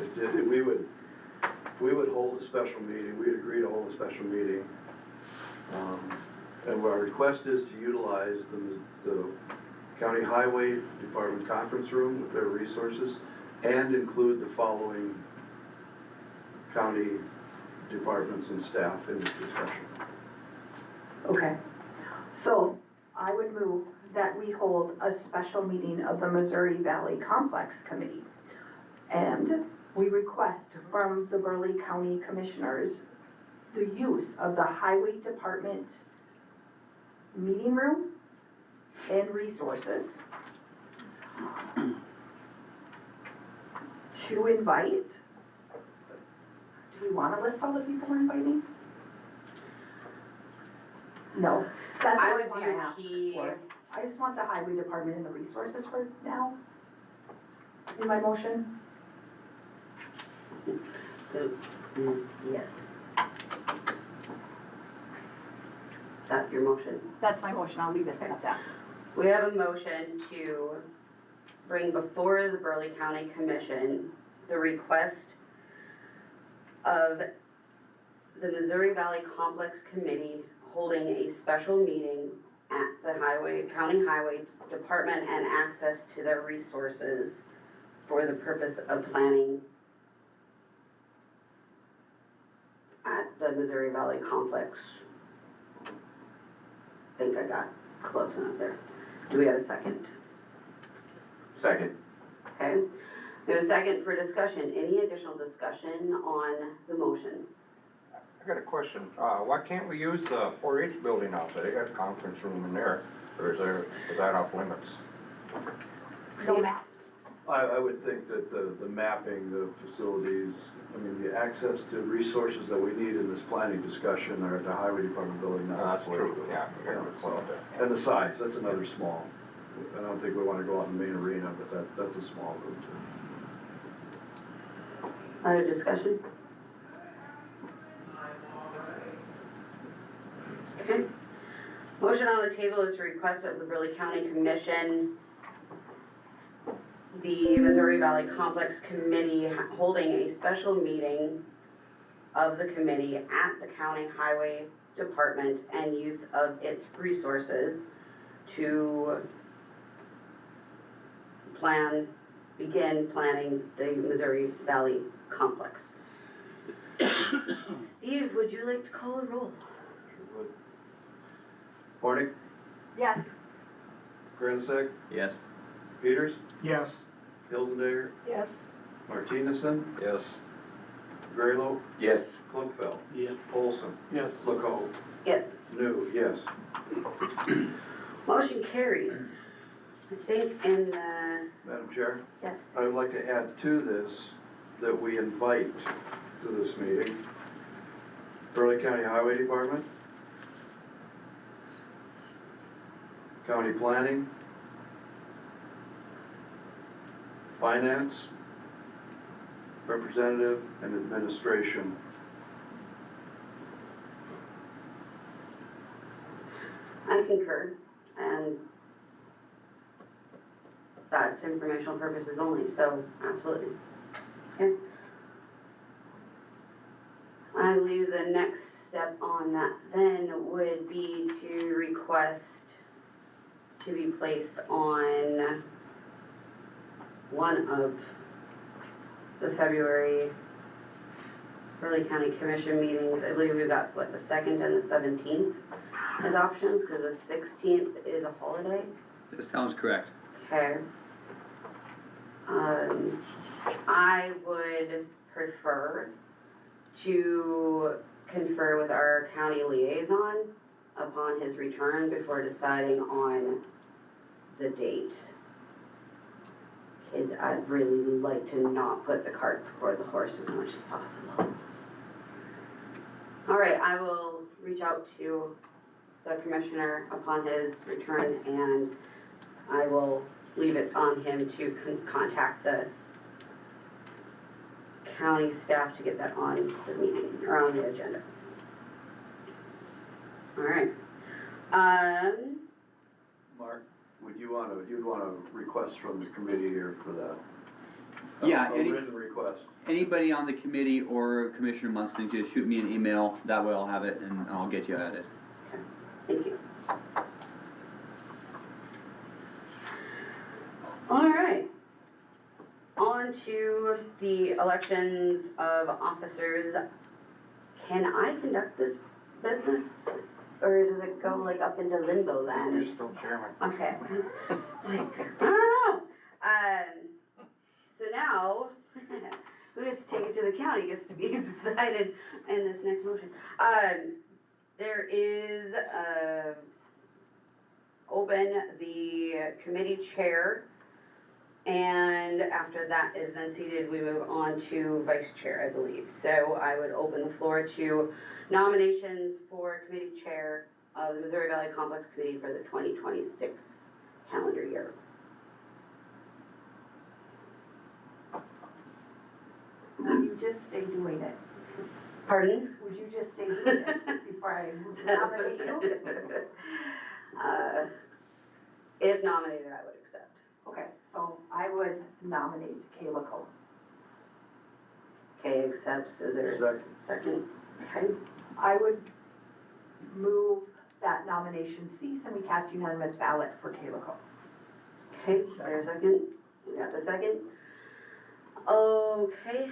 We would hold a special meeting, we'd agree to hold a special meeting. And our request is to utilize the county highway department conference room with their resources and include the following county departments and staff in this discussion.
Okay, so I would move that we hold a special meeting of the Missouri Valley Complex Committee. And we request from the Burleigh County Commissioners the use of the Highway Department meeting room and resources to invite, do we wanna list all the people we're inviting? No, that's
I
what I
would
wanna
do
ask
key.
for. I just want the Highway Department and the resources for now in my motion.
Yes. That's your motion.
That's my motion, I'll leave it at that.
We have a motion to bring before the Burleigh County Commission the request of the Missouri Valley Complex Committee holding a special meeting at the County Highway Department and access to their resources for the purpose of planning at the Missouri Valley Complex. I think I got close enough there. Do we have a second?
Second.
Okay. We have a second for discussion. Any additional discussion on the motion?
I got a question. Why can't we use the 4-H building out there? They got a conference room in there. Or is that off limits?
No maps.
I would think that the mapping, the facilities, I mean, the access to resources that we need in this planning discussion are at the highway department building, not
That's
the
true, yeah. We gotta include that.
And the size, that's another small. I don't think we wanna go out in the main arena, but that's a small room too.
Other discussion? Okay. Motion on the table is to request of the Burleigh County Commission, the Missouri Valley Complex Committee holding a special meeting of the committee at the County Highway Department and use of its resources to begin planning the Missouri Valley Complex. Steve, would you like to call a roll?
Hornick,
Yes.
Granisek,
Yes.
Peters,
Yes.
Hilsendager,
Yes.
Martinezson,
Yes.
Graylow,
Yes.
Klugfeld,
Yeah.
Olson,
Yes.
Lacole,
Yes.
New, yes.
Motion carries. I think in the,
Madam Chair,
yes.
I would like to add to this that we invite to this meeting Burleigh County Highway Department, County Planning, Finance, Representative, and Administration.
I concur, and that's informational purposes only, so absolutely. Okay. I believe the next step on that then would be to request to be placed on one of the February Burleigh County Commission meetings. I believe we've got, what, the 2nd and the 17th as options, because the 16th is a holiday.
This sounds correct.
Okay. I would prefer to confer with our county liaison upon his return before deciding on the date. Because I'd really like to not put the cart before the horse as much as possible. All right, I will reach out to the commissioner upon his return, and I will leave it on him to contact the county staff to get that on the meeting, or on the agenda. All right.
Mark, you'd want a request from the committee here for that?
Yeah,
A written request.
Anybody on the committee or Commissioner Munson, just shoot me an email, that way I'll have it and I'll get you added.
Thank you. All right. On to the elections of officers. Can I conduct this business, or does it go like up into limbo then?
You're still chairman.
Okay. It's like, I don't know. So now, who gets to take it to the county gets to be decided in this next motion. There is, open the committee chair, and after that is then seated, we move on to vice chair, I believe. So I would open the floor to nominations for committee chair of the Missouri Valley Complex Committee for the 2026 calendar year.
Would you just stay doing it?
Pardon?
Would you just stay doing it before I nominate you?
If nominated, I would accept.
Okay, so I would nominate Kayla Cole.
Kay accepts, is there a
Second.
second? Okay,
I would move that nomination cease and we cast unanimous ballot for Kayla Cole.
okay, is there a second? You got the second? Okay,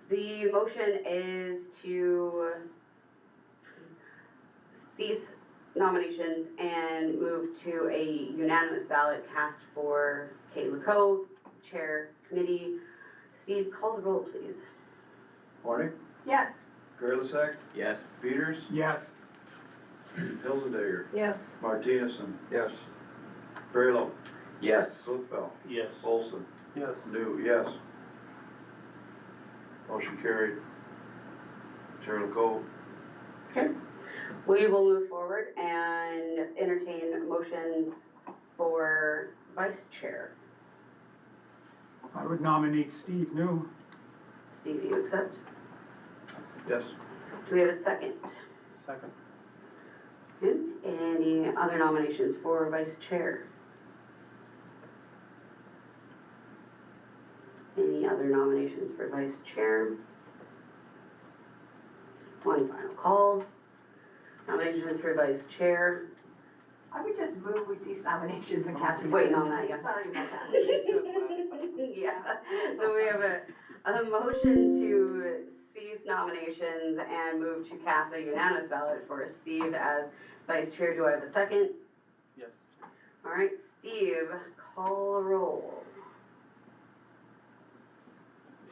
the motion is to cease nominations and move to a unanimous ballot cast for Kate LaCoe, Chair Committee. Steve, call the roll, please.
Horning,
Yes.
Graylisek,
Yes.
Peters,
Yes.
Hilsendager,
Yes.
Martinezson,
Yes.
Burleigh,
Yes.
Slutfeld,
Yes.
Olson,
Yes.
New, yes. Motion carried. Chair LaCoe,
Okay. We will move forward and entertain motions for Vice Chair.
I would nominate Steve New.
Steve, do you accept?
yes.
Do we have a second?
Second.
Okay. Any other nominations for Vice Chair? Any other nominations for Vice Chair? One final call. Nominations for Vice Chair.
I would just move, we cease nominations and cast.
Waiting on that, yeah.
Sorry about that.
Yeah, so we have a motion to cease nominations and move to cast a unanimous ballot for Steve as Vice Chair. Do I have a second?
Yes.
All right, Steve, call a roll.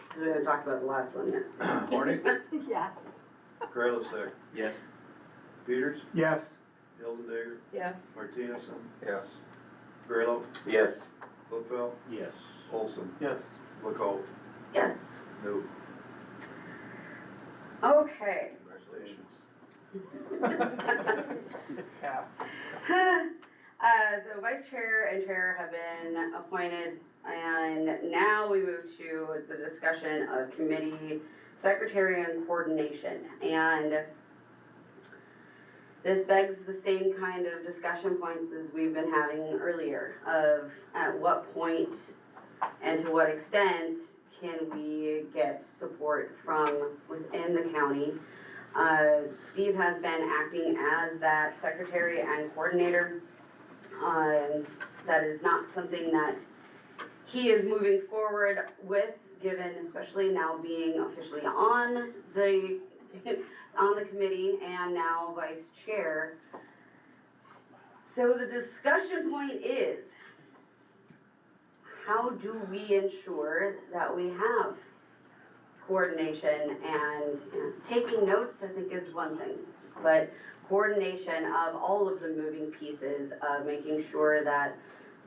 'Cause we haven't talked about the last one yet.
Horning,
Yes.
Graylisek,
Yes.
Peters,
Yes.
Hilsendager,
Yes.
Martinezson,
Yes.
Burleigh,
Yes.
Slutfeld,
Yes.
Olson,
Yes.
LaCoe,
Yes.
New.
Okay.
Congratulations.
So Vice Chair and Chair have been appointed, and now we move to the discussion of committee secretary and coordination. And this begs the same kind of discussion points as we've been having earlier of at what point and to what extent can we get support from within the county. Steve has been acting as that secretary and coordinator. That is not something that he is moving forward with, given especially now being officially on the committee and now vice chair. So the discussion point is, how do we ensure that we have coordination and taking notes, I think, is one thing, but coordination of all of the moving pieces of making sure that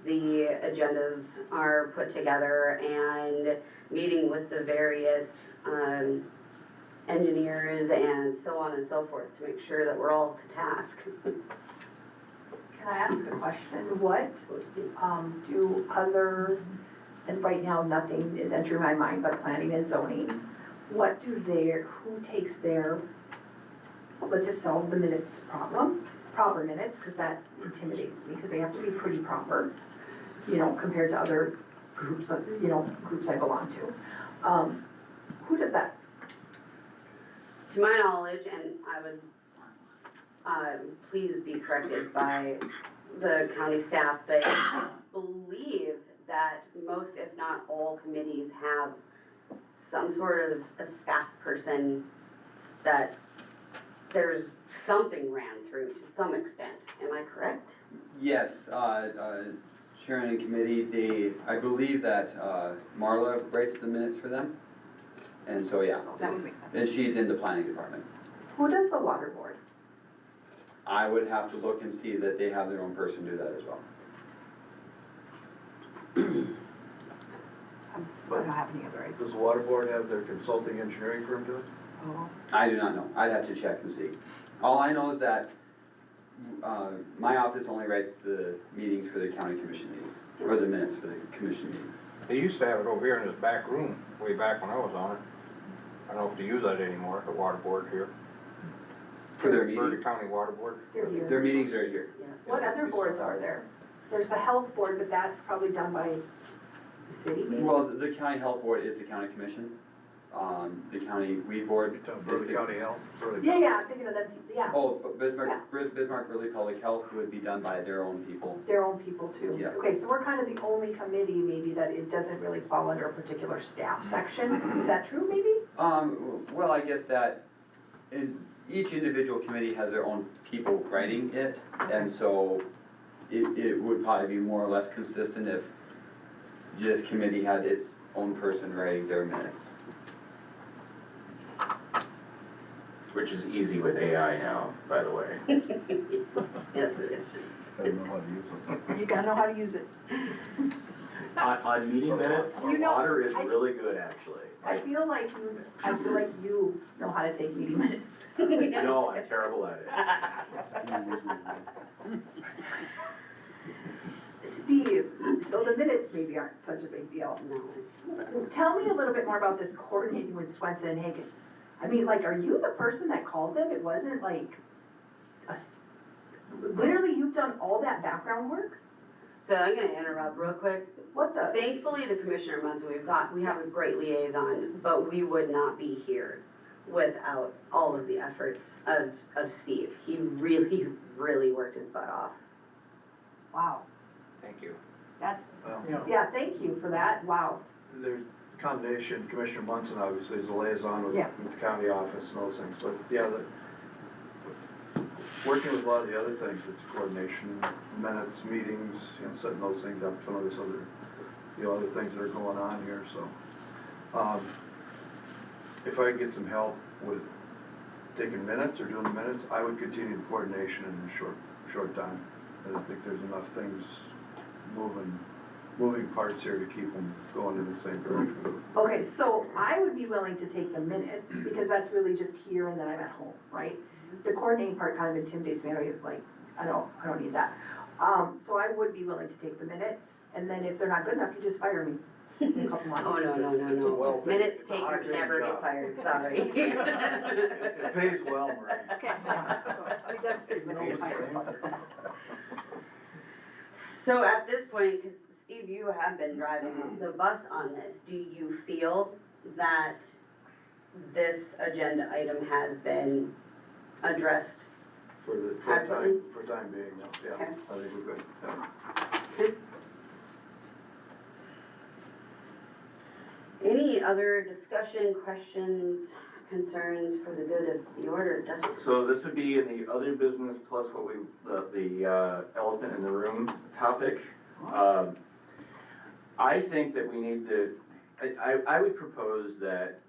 the agendas are put together and meeting with the various engineers and so on and so forth to make sure that we're all to task.
Can I ask a question? What do other, and right now nothing is entering my mind but planning and zoning, who takes their, let's just solve the minutes problem, proper minutes, because that intimidates me, because they have to be pretty proper, you know, compared to other groups, you know, groups I belong to. Who does that?
To my knowledge, and I would, please be corrected by the county staff, but I believe that most, if not all, committees have some sort of a staff person that there's something ran through to some extent. Am I correct?
Yes, Sharon and committee, I believe that Marla writes the minutes for them. And so, yeah.
That would make sense.
And she's in the planning department.
Who does the water board?
I would have to look and see that they have their own person do that as well.
I don't have any other idea.
Does the water board have their consulting engineering firm do it?
Oh.
I do not know. I'd have to check and see. All I know is that my office only writes the meetings for the county commission meetings, or the minutes for the commission meetings.
They used to have it over here in this back room, way back when I was on it. I don't know if they use that anymore, the water board here.
For their
Burleigh
meetings?
County Water Board.
They're here.
Their meetings are here.
Yeah.
What other boards are there? There's the health board, but that's probably done by the city, maybe?
Well, the county health board is the county commission. The county weed board
You're talking
is
Burleigh
the.
County Health? Burleigh
Yeah, yeah, I'm thinking of them, yeah,
Oh, Bismarck Burleigh Public Health would be done by their own people.
their own people too.
Yeah.
Okay, so we're kind of the only committee maybe that it doesn't really fall under a particular staff section. Is that true, maybe?
Well, I guess that each individual committee has their own people writing it, and so it would probably be more or less consistent if this committee had its own person writing their minutes.
Which is easy with AI now, by the way.
Yes, it is.
I don't know how to use it.
You gotta know how to use it.
On meeting minutes,
You know,
water is
I-
really good, actually.
I feel like you know how to take meeting minutes.
No, I'm terrible at it.
Steve, so the minutes maybe aren't such a big deal.
No.
Tell me a little bit more about this coordinating with Swenson and Hagan. I mean, like, are you the person that called them? It wasn't like, literally you've done all that background work?
So I'm gonna interrupt real quick.
What the?
Thankfully, the Commissioner Munson, we have a great liaison, but we would not be here without all of the efforts of Steve. He really, really worked his butt off.
Wow.
Thank you.
That,
Well,
yeah, thank you for that, wow.
there's a combination, Commissioner Munson obviously is a liaison with
Yeah.
the county office and those things, but yeah, working with a lot of the other things, it's coordination, minutes, meetings, you know, setting those things up, some of this other, other things that are going on here, so. If I could get some help with taking minutes or doing the minutes, I would continue the coordination in a short time. I don't think there's enough things moving parts here to keep them going in the same direction.
Okay, so I would be willing to take the minutes, because that's really just here and then I'm at home, right? The coordinating part kind of intimidates me, I don't need that. So I would be willing to take the minutes, and then if they're not good enough, you just fire me in a couple months.
Oh, no.
It's a well-
Minutes
it's a high
takers
paid
never
job.
get fired, sorry.
It pays well, Marie.
Okay, yeah, so I devastated when I fired.
So at this point, because Steve, you have been driving the bus on this, do you feel that this agenda item has been addressed?
For
Absolutely.
time being, yeah,
Okay.
I think we're good. Yeah.
Any other discussion, questions, concerns for the good of the order, Dustin?
So this would be in the other business plus what the elephant in the room topic. I think that we need to, I would propose that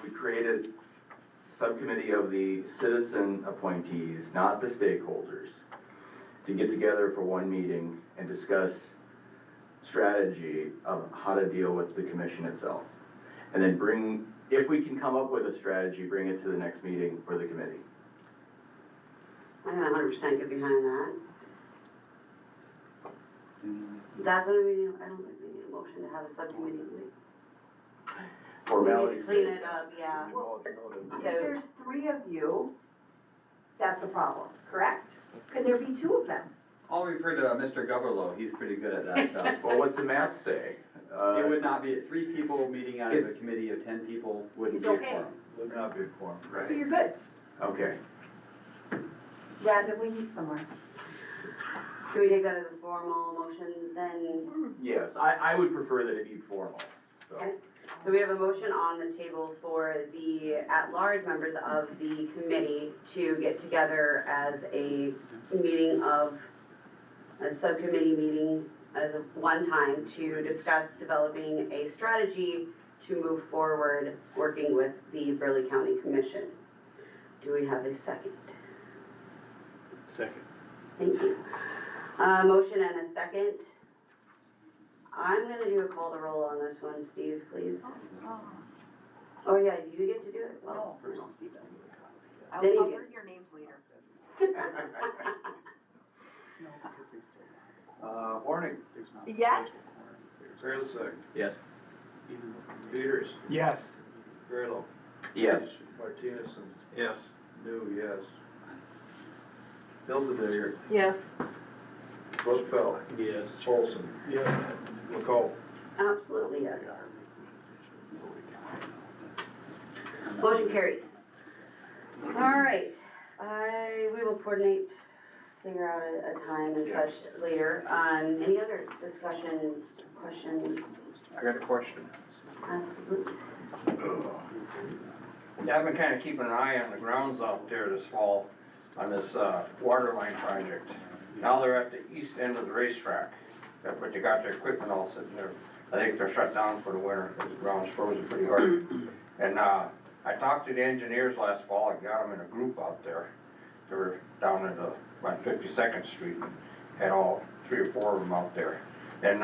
we create a subcommittee of the citizen appointees, not the stakeholders, to get together for one meeting and discuss strategy of how to deal with the commission itself. And then if we can come up with a strategy, bring it to the next meeting for the committee.
I'm gonna 100% get behind that. That's something we need, I don't think we need a motion to have a subcommittee.
Formality.
Clean it up, yeah.
Well,
Noted.
if there's three of you, that's a problem, correct? Can there be two of them?
I'll refer to Mr. Goverlow, he's pretty good at that stuff.
Well, what's the math say?
It would not be, 3 people meeting out of a committee of 10 people wouldn't be a
It's okay.
quorum.
Would not be a quorum.
So
Right,
you're good,
okay.
randomly meet somewhere.
Do we take that as a formal motion then?
Yes, I would prefer that it be formal, so.
Okay. So we have a motion on the table for the at-large members of the committee to get together as a meeting of, a subcommittee meeting as a one time to discuss developing a strategy to move forward working with the Burleigh County Commission. Do we have a second?
Second.
Thank you. Motion and a second. I'm gonna do a call to roll on this one, Steve, please. Oh, yeah, you get to do it? Well, first Steve does.
I'll
Then you
cover
get-
your names later.
Horning,
Yes.
Grayling,
Yes.
Peters,
Yes.
Graylow,
Yes.
Martinez,
Yes.
New, yes. Hildenegger,
Yes.
Brookfeld,
Yes.
Olson,
Yes.
McCall.
Absolutely, yes. Motion carries. All right, we will coordinate, figure out a time and such later. Any other discussion, questions?
I got a question.
Absolutely.
Yeah, I've been kinda keeping an eye on the grounds out there this fall on this, water line project. Now they're at the east end of the racetrack, but they got their equipment all sitting there. I think they're shut down for the winter, because the ground's frozen pretty hard. And, I talked to the engineers last fall, I got them in a group out there. They were down at, about 52nd Street, had all 3 or 4 of them out there. And,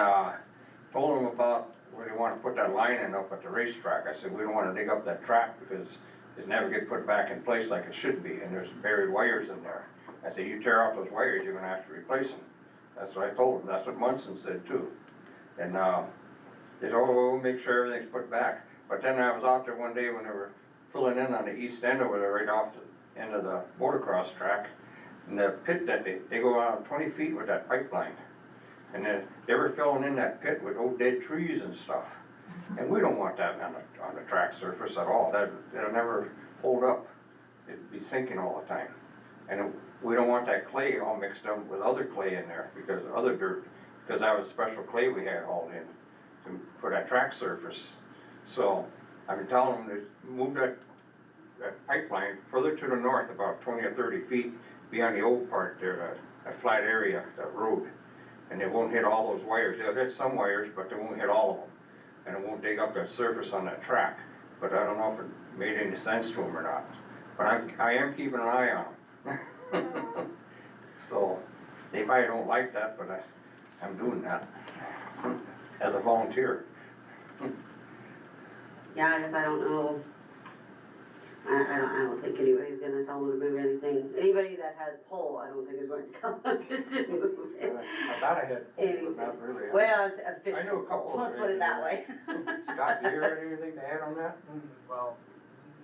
told them about where they wanna put that line in up at the racetrack. I said, we don't wanna dig up that track because it's never get put back in place like it should be, and there's buried wires in there. I said, you tear out those wires, you're gonna have to replace them. That's what I told them, that's what Munson said too. And, they said, oh, we'll make sure everything's put back. But then I was out there one day when they were filling in on the east end over there, right off the end of the motocross track. And the pit that they go out 20 feet with that pipeline. And then they were filling in that pit with old dead trees and stuff. And we don't want that on the track surface at all. That'll never hold up. It'd be sinking all the time. And we don't want that clay all mixed up with other clay in there because other dirt, because that was special clay we had hauled in for that track surface. So I've been telling them to move that pipeline further to the north, about 20 or 30 feet beyond the old part there, that flat area, that road. And they won't hit all those wires. They'll hit some wires, but they won't hit all of them. And it won't dig up that surface on that track. But I don't know if it made any sense to them or not. But I am keeping an eye on them. So, they probably don't like that, but I'm doing that as a volunteer.
Yeah, I guess I don't know. I don't think anybody's gonna tell them to move anything. Anybody that has pull, I don't think is going to tell them to move it.
I thought I had,
Anything.
but not really.
Well, it's
I know
official
a couple
pull,
of
let's put it that way.
Scott, do you have anything to add on that?
Well,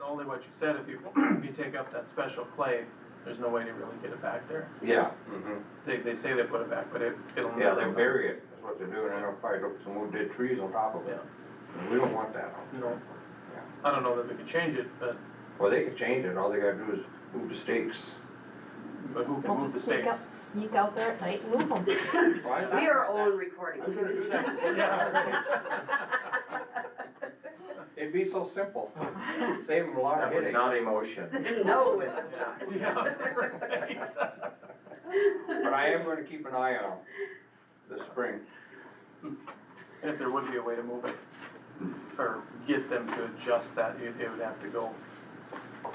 only what you said, if you take up that special clay, there's no way to really get it back there.
Yeah.
They say they put it back, but it'll
Yeah,
never.
they bury it, that's what they're doing, and they'll probably put some old dead trees on top of it. And we don't want that.
No. I don't know that we could change it, but
Well, they could change it, all they gotta do is move the stakes.
who can
We'll
move the
just sneak out there at night and move them.
We are on recording.
I'm gonna do It'd be so simple, save them a lot of
That was
headaches.
not a motion.
No, it's not.
But I am gonna keep an eye on them this spring.
And if there would be a way to move it, or get them to adjust that, it would have to go,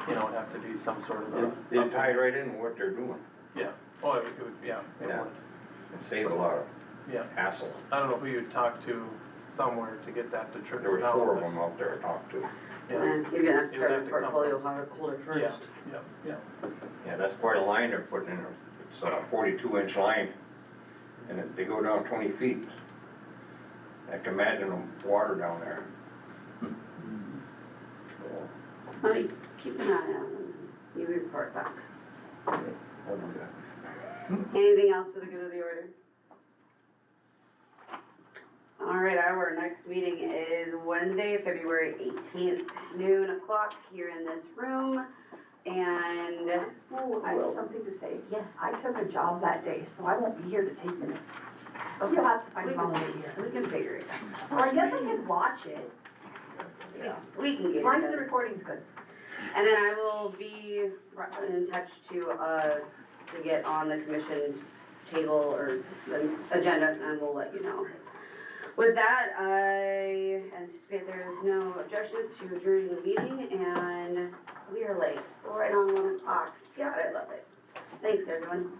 it'd have to be some sort of a.
They tie right in with what they're doing,
Yeah, oh, it would, yeah, it
Yeah.
would,
and save a lot of
yeah.
hassle.
I don't know who you'd talk to somewhere to get that to trickle
There was
down.
4 of
but-
them out there to talk to.
You're
Yeah,
gonna have to
It would
start a
have to come
portfolio
from-
holder first.
yeah.
Yeah, that's quite a line they're putting in, it's a 42-inch line, and they go down 20 feet. I can imagine the water down there.
Honey, keep an eye on them, you report back. Anything else for the good of the order? All right, our next meeting is Wednesday, February 18th, noon o'clock here in this room. And
Oh, I have something to say.
yes,
I took a job that day, so I won't be here to take minutes. So you'll have to find a volunteer.
we can figure it out.
Or I guess I could watch it,
Yeah, we can get
as
it
long as the
done.
recording's good.
And then I will be in touch to get on the commission table or the agenda, and we'll let you know. With that, I anticipate there is no objections to adjourning the meeting, and we are late, right on 1 o'clock. God, I love it. Thanks, everyone.